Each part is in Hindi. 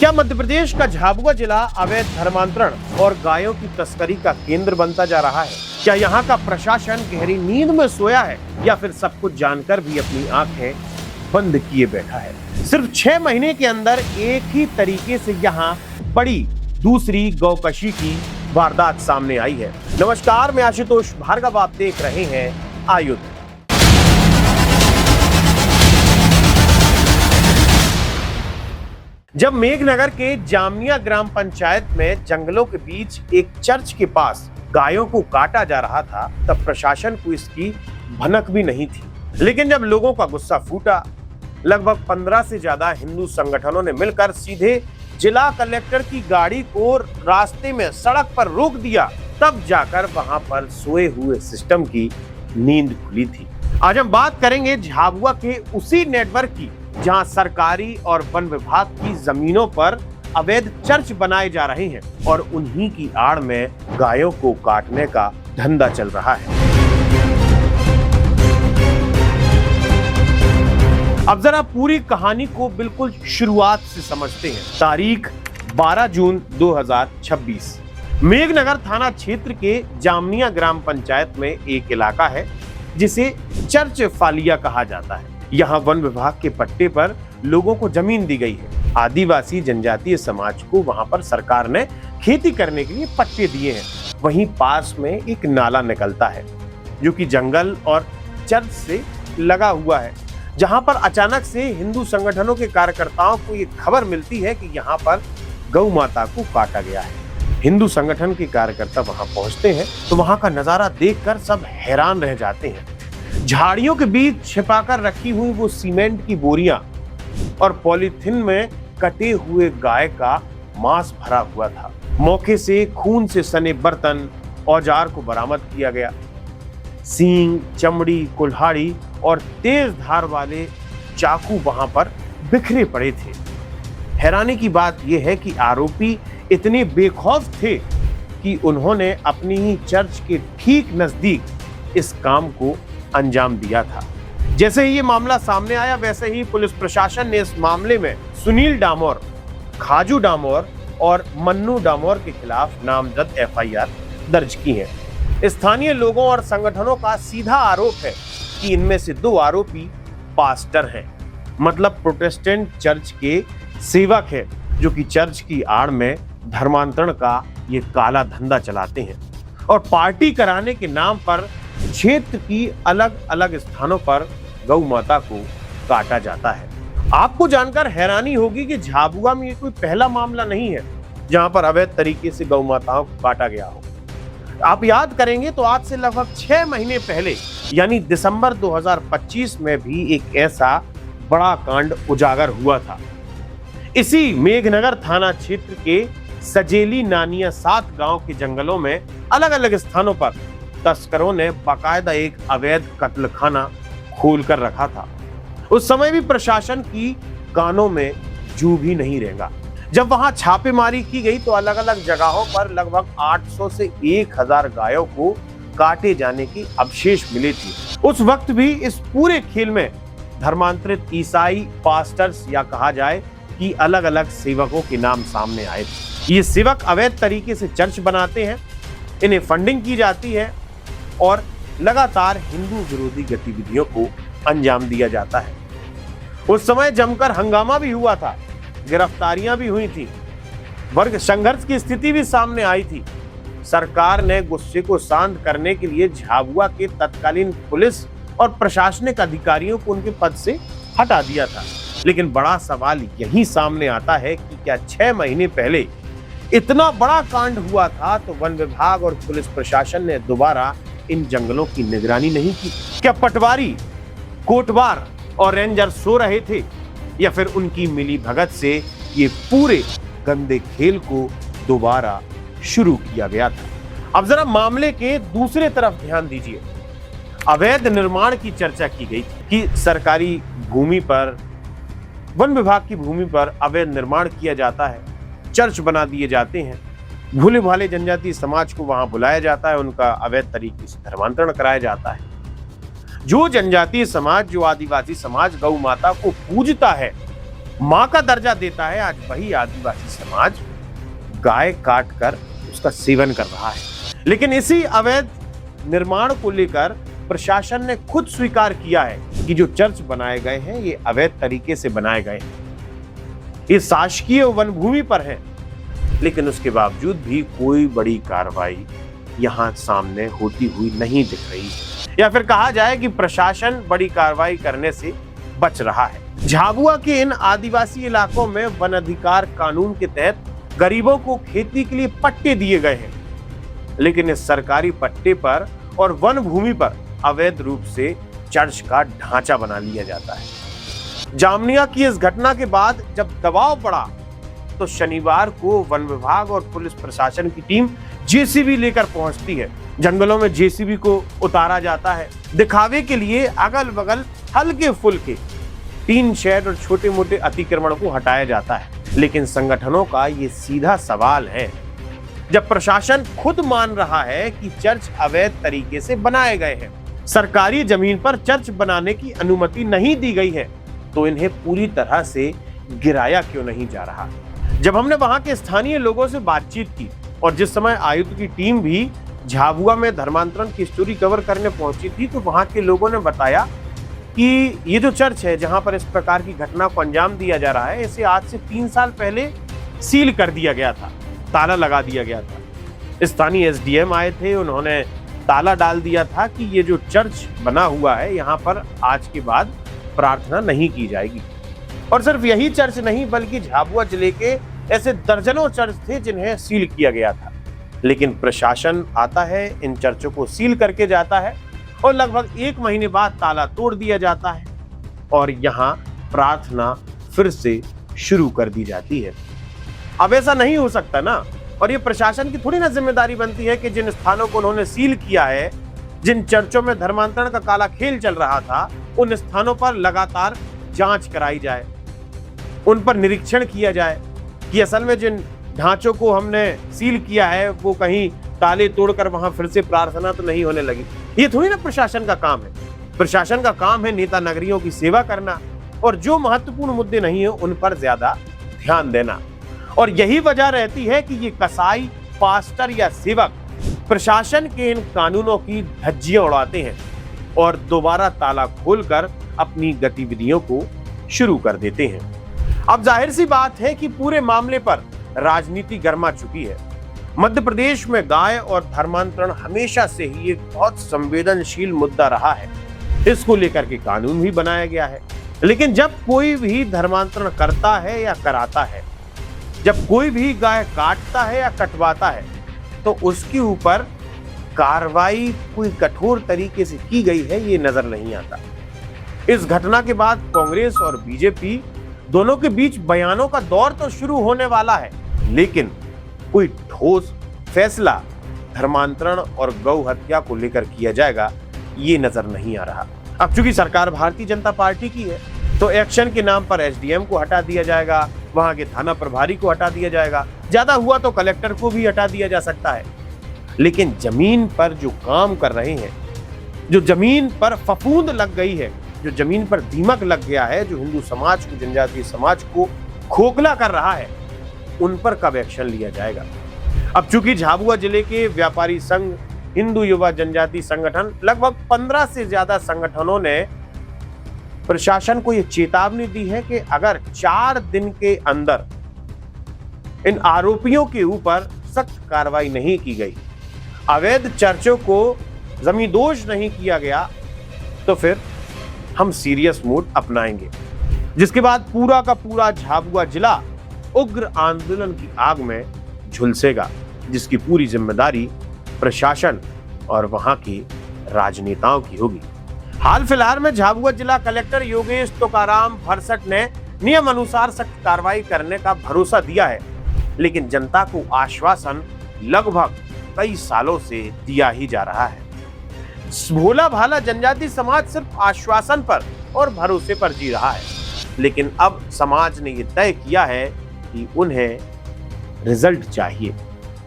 क्या मध्य प्रदेश का झाबुआ जिला अवैध धर्मांतरण और गायों की तस्करी का केंद्र बनता जा रहा है? क्या यहाँ का प्रशासन गहरी नींद में सोया है या फिर सब कुछ जानकर भी अपनी आंखें बंद किए बैठा है? सिर्फ 6 महीने के अंदर एक ही तरीके से यहाँ बड़ी दूसरी गौकशी की वारदात सामने आई है। नमस्कार, मैं आशुतोष भार्गव, आप देख रहे हैं आयुध। जब मेघनगर के जामिया ग्राम पंचायत में जंगलों के बीच एक चर्च के पास गायों को काटा जा रहा था, तब प्रशासन को इसकी भनक भी नहीं थी। लेकिन जब लोगों का गुस्सा फूटा, लगभग 15 से ज्यादा हिंदू संगठनों ने मिलकर सीधे जिला कलेक्टर की गाड़ी को रास्ते में सड़क पर रोक दिया, तब जाकर वहां पर सोए हुए सिस्टम की नींद खुली थी। आज हम बात करेंगे झाबुआ के उसी नेटवर्क की जहां सरकारी और वन विभाग की जमीनों पर अवैध चर्च बनाए जा रहे हैं और उन्हीं की आड़ में गायों को काटने का धंधा चल रहा है। अब जरा पूरी कहानी को बिल्कुल शुरुआत से समझते हैं। तारीख 12 जून 2026। मेघनगर थाना क्षेत्र के जामिया ग्राम पंचायत में एक इलाका है जिसे चर्च फालिया कहा जाता है। यहाँ वन विभाग के पट्टे पर लोगों को जमीन दी गई है। आदिवासी जनजातीय समाज को वहां पर सरकार ने खेती करने के लिए पट्टे दिए हैं। वहीं पास में एक नाला निकलता है जो कि जंगल और चर्च से लगा हुआ है, जहां पर अचानक से हिंदू संगठनों के कार्यकर्ताओं को ये खबर मिलती है कि यहाँ पर गौ माता को काटा गया है। हिंदू संगठन के कार्यकर्ता वहां पहुंचते हैं तो वहां का नजारा देखकर सब हैरान रह जाते हैं। झाड़ियों के बीच छिपाकर रखी हुई वो सीमेंट की बोरियां और पॉलीथिन में कटे हुए गाय का मांस भरा हुआ था। मौके से खून से सने बर्तन, औजार को बरामद किया गया। सींग, चमड़ी, कुल्हाड़ी और तेज धार वाले चाकू वहां पर बिखरे पड़े थे। हैरानी की बात यह है कि आरोपी इतने बेखौफ थे कि उन्होंने अपनी ही चर्च के ठीक नजदीक इस काम को अंजाम दिया था। जैसे ही ये मामला सामने आया, वैसे ही पुलिस प्रशासन ने इस मामले में सुनील डामोर, खाजू डामोर और मन्नू डामोर के खिलाफ नामजद एफआईआर दर्ज की है। स्थानीय लोगों और संगठनों का सीधा आरोप है कि इनमें से 2 आरोपी पास्टर हैं, मतलब प्रोटेस्टेंट चर्च के सेवक हैं, जो कि चर्च की आड़ में धर्मांतरण का ये काला धंधा चलाते हैं और पार्टी कराने के नाम पर क्षेत्र की अलग अलग स्थानों पर गौ माता को काटा जाता है। आपको जानकर हैरानी होगी कि झाबुआ में ये कोई पहला मामला नहीं है जहां पर अवैध तरीके से गौ माताओं को काटा गया हो। आप याद करेंगे तो आज से लगभग 6 महीने पहले यानी दिसंबर 2025 में भी एक ऐसा बड़ा कांड उजागर हुआ था। इसी मेघनगर थाना क्षेत्र के सजेली नानिया 7 गांव के जंगलों में अलग अलग स्थानों पर तस्करों ने बाकायदा एक अवैध कत्लखाना खोल कर रखा था। उस समय भी प्रशासन की कानों में जू भी नहीं रेंगा। जब वहां छापेमारी की गई तो अलग अलग जगहों पर लगभग 800 से 1000 गायों को काटे जाने की अवशेष मिले थे। उस वक्त भी इस पूरे खेल में धर्मांतरित ईसाई पास्टर्स या कहा जाए कि अलग अलग सेवकों के नाम सामने आए थे। ये सेवक अवैध तरीके से चर्च बनाते हैं, इन्हें फंडिंग की जाती है और लगातार हिंदू विरोधी गतिविधियों को अंजाम दिया जाता है। उस समय जमकर हंगामा भी हुआ था, गिरफ्तारियां भी हुई थी, वर्ग संघर्ष की स्थिति भी सामने आई थी। सरकार ने गुस्से को शांत करने के लिए झाबुआ के तत्कालीन पुलिस और प्रशासनिक अधिकारियों को उनके पद से हटा दिया था। लेकिन बड़ा सवाल यही सामने आता है कि क्या 6 महीने पहले इतना बड़ा कांड हुआ था तो वन विभाग और पुलिस प्रशासन ने दोबारा इन जंगलों की निगरानी नहीं की? क्या पटवारी, कोटवार और रेंजर सो रहे थे या फिर उनकी मिली भगत से ये पूरे गंदे खेल को दोबारा शुरू किया गया था? अब जरा मामले के दूसरे तरफ ध्यान दीजिए। अवैध निर्माण की चर्चा की गई कि सरकारी भूमि पर, वन विभाग की भूमि पर अवैध निर्माण किया जाता है, चर्च बना दिए जाते हैं, भोले भाले जनजातीय समाज को वहां बुलाया जाता है, उनका अवैध तरीके से धर्मांतरण कराया जाता है। जो जनजातीय समाज, जो आदिवासी समाज गौ माता को पूजता है, मां का दर्जा देता है, आज वही आदिवासी समाज गाय काट कर उसका सेवन कर रहा है। लेकिन इसी अवैध निर्माण को लेकर प्रशासन ने खुद स्वीकार किया है कि जो चर्च बनाए गए हैं ये अवैध तरीके से बनाए गए हैं, ये शासकीय वन भूमि पर है। लेकिन उसके बावजूद भी कोई बड़ी कार्रवाई यहां सामने होती हुई नहीं दिख रही है, या फिर कहा जाए कि प्रशासन बड़ी कार्रवाई करने से बच रहा है। झाबुआ के इन आदिवासी इलाकों में वन अधिकार कानून के तहत गरीबों को खेती के लिए पट्टे दिए गए हैं, लेकिन इस सरकारी पट्टे पर और वन भूमि पर अवैध रूप से चर्च का ढांचा बना लिया जाता है। जामनिया की इस घटना के बाद जब दबाव बढ़ा तो शनिवार को वन विभाग और पुलिस प्रशासन की टीम जेसीबी लेकर पहुंचती है। जंगलों में जेसीबी को उतारा जाता है, दिखावे के लिए अगल बगल हल्के फुल्के टीन शेड और छोटे मोटे अतिक्रमण को हटाया जाता है। लेकिन संगठनों का ये सीधा सवाल है, जब प्रशासन खुद मान रहा है कि चर्च अवैध तरीके से बनाए गए हैं, सरकारी जमीन पर चर्च बनाने की अनुमति नहीं दी गई है, तो इन्हें पूरी तरह से गिराया क्यों नहीं जा रहा। जब हमने वहां के स्थानीय लोगों से बातचीत की और जिस समय आयुक्त की टीम भी झाबुआ में धर्मांतरण की स्टोरी कवर करने पहुंची थी, तो वहां के लोगों ने बताया कि ये जो चर्च है जहां पर इस प्रकार की घटना को अंजाम दिया जा रहा है, इसे आज से 3 साल पहले सील कर दिया गया था, ताला लगा दिया गया था। स्थानीय एसडीएम आए थे, उन्होंने ताला डाल दिया था कि ये जो चर्च बना हुआ है यहाँ पर आज के बाद प्रार्थना नहीं की जाएगी। और सिर्फ यही चर्च नहीं बल्कि झाबुआ जिले के ऐसे दर्जनों चर्च थे जिन्हें सील किया गया था। लेकिन प्रशासन आता है, इन चर्चों को सील करके जाता है और लगभग 1 महीने बाद ताला तोड़ दिया जाता है और यहाँ प्रार्थना फिर से शुरू कर दी जाती है। अब ऐसा नहीं हो सकता ना, और ये प्रशासन की थोड़ी ना जिम्मेदारी बनती है कि जिन स्थानों को उन्होंने सील किया है, जिन चर्चों में धर्मांतरण का काला खेल चल रहा था, उन स्थानों पर लगातार जांच कराई जाए, उन पर निरीक्षण किया जाए कि असल में जिन ढांचों को हमने सील किया है वो कहीं ताले तोड़कर वहां फिर से प्रार्थना तो नहीं होने लगी। ये थोड़ी ना प्रशासन का काम है। प्रशासन का काम है नेता नगरियों की सेवा करना और जो महत्वपूर्ण मुद्दे नहीं है उन पर ज्यादा ध्यान देना। और यही वजह रहती है कि ये कसाई, पास्टर या सेवक प्रशासन के इन कानूनों की धज्जियां उड़ाते हैं और दोबारा ताला खोलकर अपनी गतिविधियों को शुरू कर देते हैं। अब जाहिर सी बात है कि पूरे मामले पर राजनीति गर्मा चुकी है। मध्य प्रदेश में गाय और धर्मांतरण हमेशा से ही एक बहुत संवेदनशील मुद्दा रहा है। इसको लेकर के कानून भी बनाया गया है। लेकिन जब कोई भी धर्मांतरण करता है या कराता है, जब कोई भी गाय काटता है या कटवाता है, तो उसके ऊपर कार्रवाई कोई कठोर तरीके से की गई है ये नजर नहीं आता। इस घटना के बाद कांग्रेस और बीजेपी दोनों के बीच बयानों का दौर तो शुरू होने वाला है, लेकिन कोई ठोस फैसला धर्मांतरण और गौ हत्या को लेकर किया जाएगा ये नजर नहीं आ रहा। अब चूंकि सरकार भारतीय जनता पार्टी की है, तो एक्शन के नाम पर एसडीएम को हटा दिया जाएगा, वहां के थाना प्रभारी को हटा दिया जाएगा, ज्यादा हुआ तो कलेक्टर को भी हटा दिया जा सकता है। लेकिन जमीन पर जो काम कर रहे हैं, जो जमीन पर फफूंद लग गई है, जो जमीन पर दीमक लग गया है, जो हिंदू समाज को, जनजातीय समाज को खोखला कर रहा है, उन पर कब एक्शन लिया जाएगा। अब चूंकि झाबुआ जिले के व्यापारी संघ, हिंदू युवा जनजाति संगठन, लगभग 15 से ज्यादा संगठनों ने प्रशासन को यह चेतावनी दी है कि अगर 4 दिन के अंदर इन आरोपियों के ऊपर सख्त कार्रवाई नहीं की गई, अवैध चर्चों को जमींदोज नहीं किया गया, तो फिर हम सीरियस मोड अपनाएंगे, जिसके बाद पूरा का पूरा झाबुआ जिला उग्र आंदोलन की आग में झुलसेगा, जिसकी पूरी जिम्मेदारी प्रशासन और वहां के राजनेताओं की होगी। हाल फिलहाल में झाबुआ जिला कलेक्टर योगेश तुकाराम भरसट ने नियम अनुसार सख्त कार्रवाई करने का भरोसा दिया है, लेकिन जनता को आश्वासन लगभग कई सालों से दिया ही जा रहा है। भोला भाला जनजाति समाज सिर्फ आश्वासन पर और भरोसे पर जी रहा है, लेकिन अब समाज ने यह तय किया है कि उन्हें रिजल्ट चाहिए,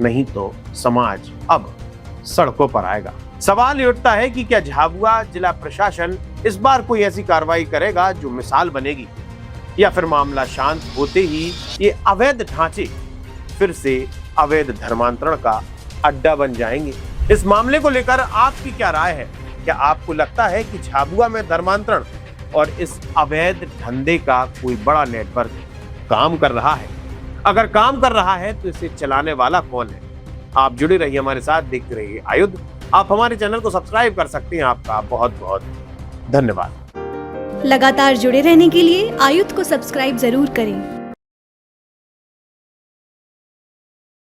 नहीं तो समाज अब सड़कों पर आएगा। सवाल ये उठता है कि क्या झाबुआ जिला प्रशासन इस बार कोई ऐसी कार्रवाई करेगा जो मिसाल बनेगी, या फिर मामला शांत होते ही ये अवैध ढांचे फिर से अवैध धर्मांतरण का अड्डा बन जाएंगे? इस मामले को लेकर आपकी क्या राय है? क्या आपको लगता है कि झाबुआ में धर्मांतरण और इस अवैध धंधे का कोई बड़ा नेटवर्क काम कर रहा है? अगर काम कर रहा है तो इसे चलाने वाला कौन है? आप जुड़े रहिए हमारे साथ, देखते रहिए आयुध। आप हमारे चैनल को सब्सक्राइब कर सकते हैं। आपका बहुत बहुत धन्यवाद। लगातार जुड़े रहने के लिए आयुध को सब्सक्राइब जरूर करें।